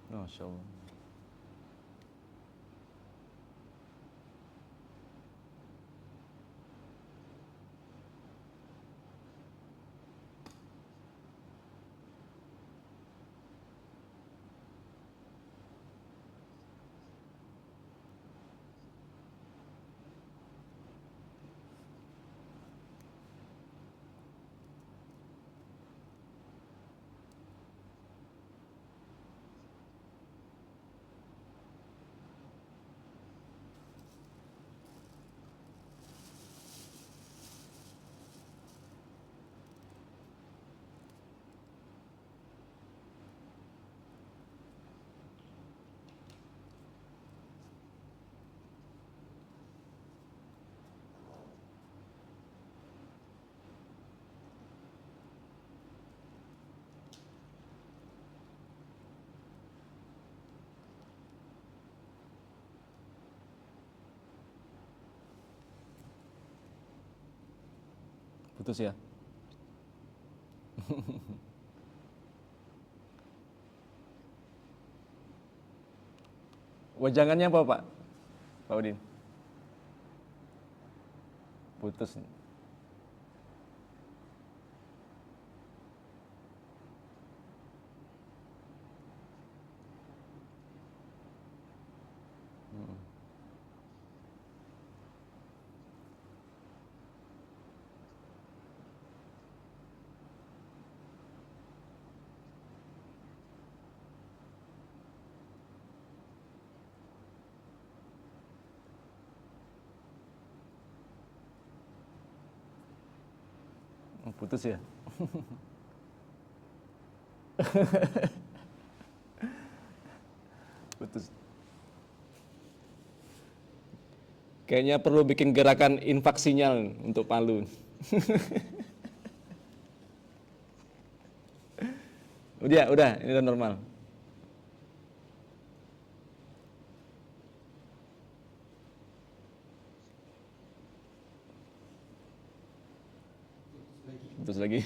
Masya Allah. Putus ya. Wajangannya apa Pak? Pak Udin? Putus. Putus ya. Putus. Kayaknya perlu bikin gerakan infak sinyal untuk Palu. Udah, ini udah normal. Putus lagi.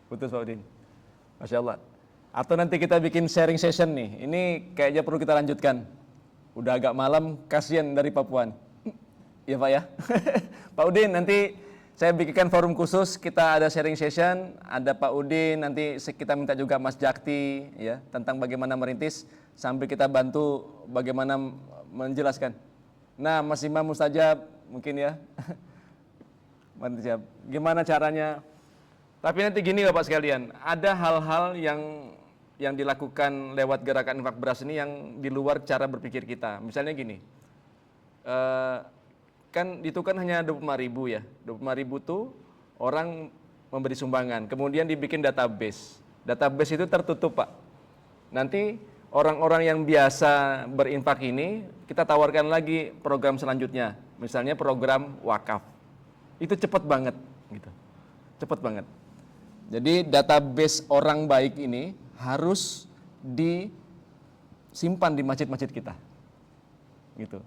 Putus Pak Udin. Masya Allah. Atau nanti kita bikin sharing session nih. Ini kayaknya perlu kita lanjutkan. Udah agak malam, kasihan dari Papuan. Ya Pak ya. Pak Udin, nanti saya bikinkan forum khusus, kita ada sharing session, ada Pak Udin, nanti kita minta juga Mas Jakti ya tentang bagaimana merintis sambil kita bantu bagaimana menjelaskan. Nah, Mas Imam Mustajab mungkin ya. Mantap. Gimana caranya? Tapi nanti gini Bapak sekalian, ada hal-hal yang dilakukan lewat gerakan infak beras ini yang di luar cara berpikir kita. Misalnya gini, kan itu kan hanya 25.000 ya. 25.000 tuh orang memberi sumbangan, kemudian dibikin database. Database itu tertutup Pak. Nanti orang-orang yang biasa berinfak ini kita tawarkan lagi program selanjutnya, misalnya program wakaf. Itu cepat banget, gitu. Cepat banget. Jadi database orang baik ini harus disimpan di masjid-masjid kita, gitu.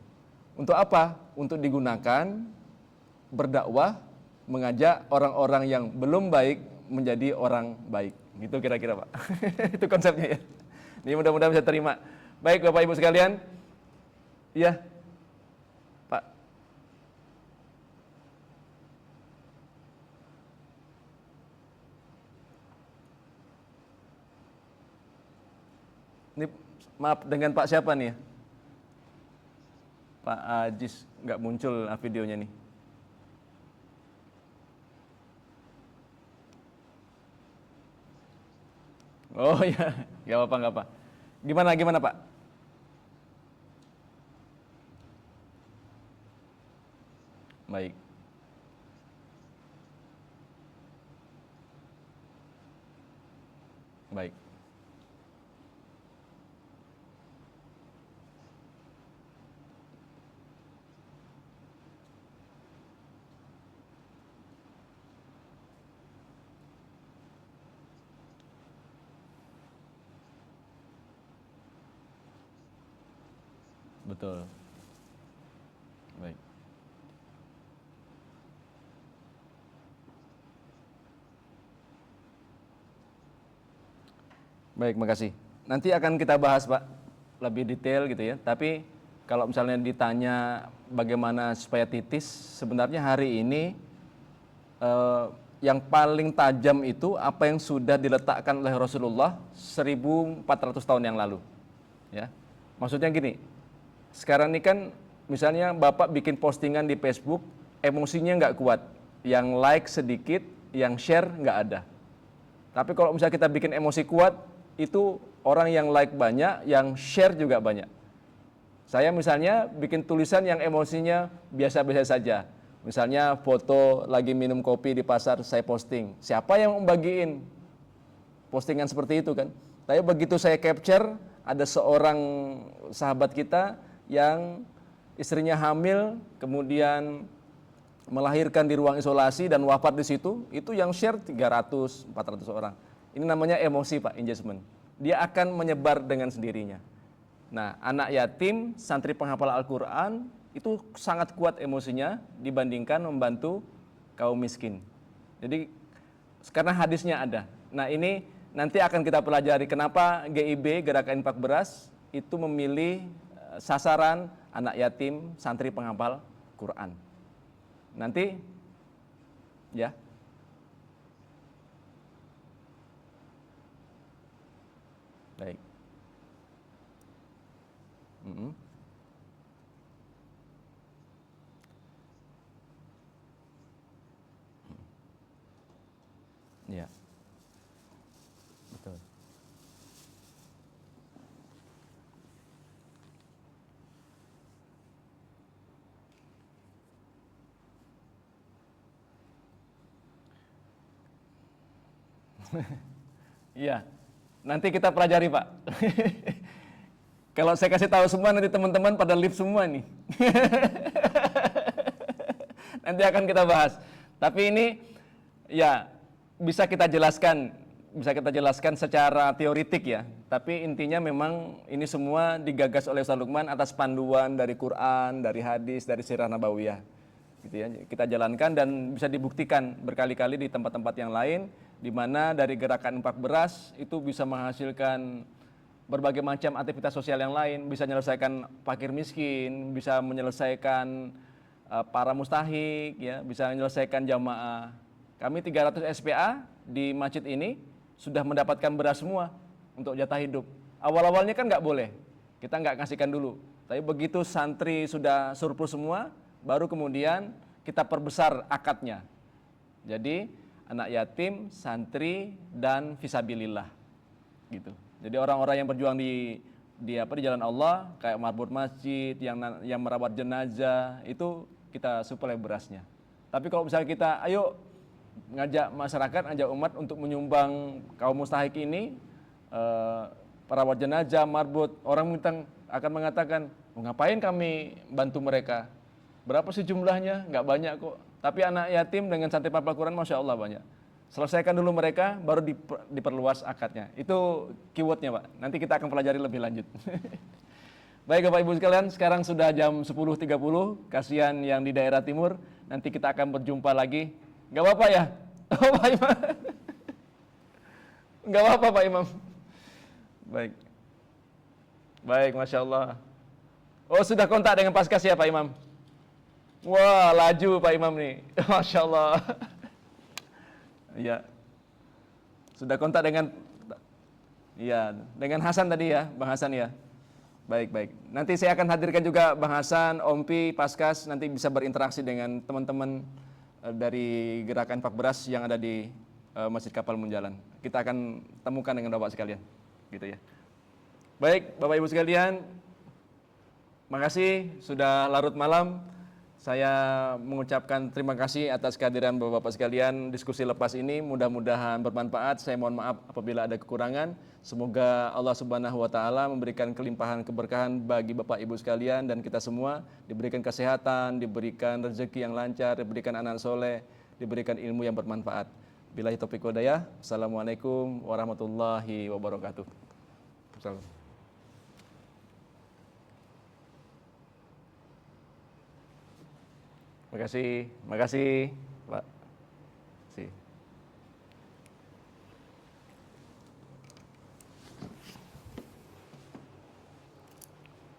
Untuk apa? Untuk digunakan berdakwah, mengajak orang-orang yang belum baik menjadi orang baik. Gitu kira-kira Pak. Itu konsepnya ya. Ini mudah-mudahan bisa terima. Baik Bapak Ibu sekalian. Iya. Pak. Ini maaf dengan Pak siapa nih ya? Pak Ajis, nggak muncul videonya nih. Oh ya, nggak apa-apa, nggak apa. Gimana Pak? Baik. Baik. Betul. Baik. Baik, makasih. Nanti akan kita bahas, Pak, lebih detail gitu ya. Tapi kalau misalnya ditanya bagaimana supaya titis, sebenarnya hari ini yang paling tajam itu apa yang sudah diletakkan oleh Rasulullah 1400 tahun yang lalu. Ya. Maksudnya gini, sekarang ini kan misalnya Bapak bikin postingan di Facebook, emosinya nggak kuat. Yang like sedikit, yang share nggak ada. Tapi kalau misalnya kita bikin emosi kuat, itu orang yang like banyak, yang share juga banyak. Saya misalnya bikin tulisan yang emosinya biasa-biasa saja. Misalnya foto lagi minum kopi di pasar, saya posting. Siapa yang membagiin postingan seperti itu kan? Tapi begitu saya capture, ada seorang sahabat kita yang istrinya hamil, kemudian melahirkan di ruang isolasi dan wafat di situ, itu yang share 300, 400 orang. Ini namanya emosi Pak, engagement. Dia akan menyebar dengan sendirinya. Nah, anak yatim, santri penghafal Al-Quran itu sangat kuat emosinya dibandingkan membantu kaum miskin. Jadi karena hadisnya ada. Nah, ini nanti akan kita pelajari kenapa GIB, Gerakan Infak Beras, itu memilih sasaran anak yatim, santri penghafal Quran. Nanti ya. Baik. Mm-mm. Ya, betul. Iya. Nanti kita pelajari, Pak. Kalau saya kasih tahu semua nanti teman-teman pada live semua nih. Nanti akan kita bahas. Tapi ini ya bisa kita jelaskan secara teoritik ya. Tapi intinya memang ini semua digagas oleh Ustaz Lukman atas panduan dari Quran, dari hadis, dari sirah nabawiyah. Gitu ya. Kita jalankan dan bisa dibuktikan berkali-kali di tempat-tempat yang lain di mana dari gerakan infak beras itu bisa menghasilkan berbagai macam aktivitas sosial yang lain, bisa menyelesaikan fakir miskin, bisa menyelesaikan para mustahik, ya, bisa menyelesaikan jamaah. Kami 300 SPA di masjid ini sudah mendapatkan beras semua untuk jatah hidup. Awal-awalnya kan nggak boleh, kita nggak kasihkan dulu. Tapi begitu santri sudah surplus semua, baru kemudian kita perbesar akadnya. Jadi anak yatim, santri, dan fisabilillah, gitu. Jadi orang-orang yang berjuang di jalan Allah, kayak marbot masjid, yang merawat jenazah, itu kita suplai berasnya. Tapi kalau misalnya kita, ayo ngajak masyarakat, ngajak umat untuk menyumbang kaum mustahik ini, perawat jenazah, marbot, orang akan mengatakan, ngapain kami bantu mereka? Berapa sih jumlahnya? Nggak banyak kok. Tapi anak yatim dengan santri penghafal Quran, Masya Allah banyak. Selesaikan dulu mereka, baru diperluas akadnya. Itu keywordnya, Pak. Nanti kita akan pelajari lebih lanjut. Baik Bapak Ibu sekalian, sekarang sudah jam 10.30. Kasihan yang di daerah timur. Nanti kita akan berjumpa lagi. Nggak apa-apa ya? Oh, Pak Imam. Nggak apa-apa Pak Imam. Baik. Baik, Masya Allah. Oh, sudah kontak dengan Paskas ya Pak Imam? Wah, laju Pak Imam nih. Masya Allah. Iya. Sudah kontak dengan dengan Hasan tadi ya, Bang Hasan ya. Baik, baik. Nanti saya akan hadirkan juga Bang Hasan, Ompi, Paskas, nanti bisa berinteraksi dengan teman-teman dari Gerakan Infak Beras yang ada di Masjid Kapal Munjalan. Kita akan temukan dengan Bapak sekalian, gitu ya. Baik, Bapak Ibu sekalian, makasih sudah larut malam. Saya mengucapkan terima kasih atas kehadiran Bapak-Bapak sekalian. Diskusi lepas ini mudah-mudahan bermanfaat. Saya mohon maaf apabila ada kekurangan. Semoga Allah Subhanahu wa taala memberikan kelimpahan keberkahan bagi Bapak Ibu sekalian dan kita semua, diberikan kesehatan, diberikan rezeki yang lancar, diberikan anak soleh, diberikan ilmu yang bermanfaat. Billahi taufiq wal hidayah. Assalamualaikum warahmatullahi wabarakatuh. Assalamualaikum. Makasih, Pak. Si.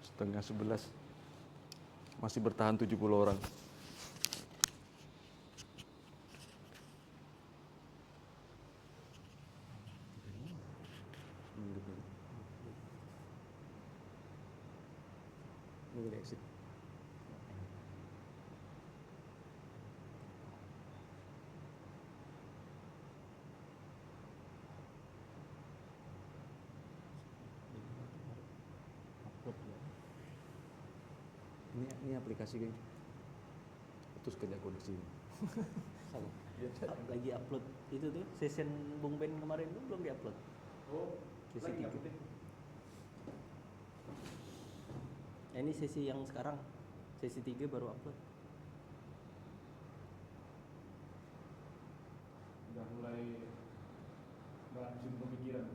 Setengah 11 masih bertahan 70 orang. Exit. Ini aplikasi guys. Terus kerja koneksi. Sama. Lagi upload itu tuh session Bung Ben kemarin tuh belum diupload. Oh, Sesi 3. Ini sesi yang sekarang. Sesi 3 baru upload. Udah mulai menghabisin pemikiran.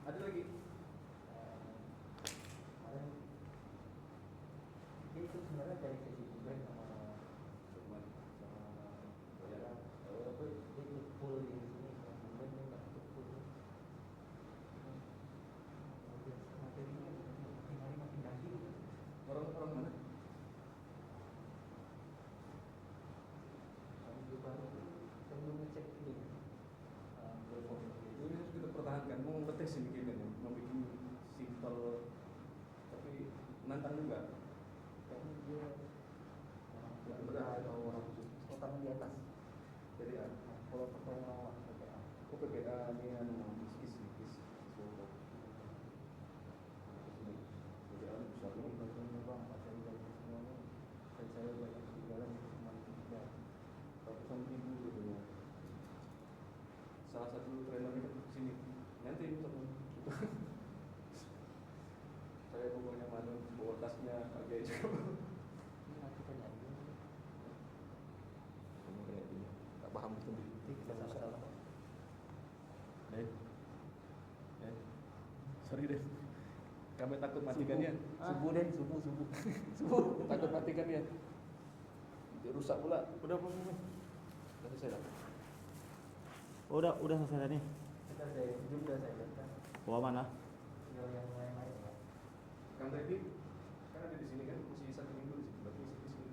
Ada lagi. Kemarin dia itu sebenarnya dari sesi juga sama ya apa dia ikut full di sini kemudian dia nggak ikut full materinya makin hari makin daging Orang mana? kami juga baru sebelum ngecek ini telepon Ini harus kita pertahankan. Mau ngetes ini kita nih, mau bikin simple tapi nantang juga. kayaknya dia Nggak berat atau orang utang di atas jadi kalau pertama PPA oh PPA ini anu kis. Jadi bisa ini bagiannya bang materi dari semuanya dan saya banyak di dalam cuma 300.000 gitu ya. Salah satu trainer kita kesini nanti ketemu. Saya pokoknya malu bawa tasnya harganya juga. ini nanti tanya ini Kamu kayak gini, tak paham betul. kita salah Den, sorry Den, kami takut matikan ya. subuh deh subuh Takut matikan ya. Dia rusak pula. udah belum Nanti saya dapat. Udah selesai nih. kita saya juga saya lihat Bawa mana? tinggal yang lain-lain ya Kang Revi kan ada di sini kan, masih 1 minggu di sini. Berarti di sini.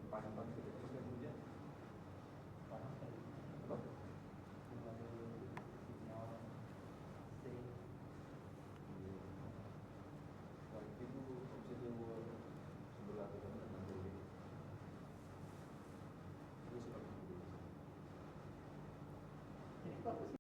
Paham.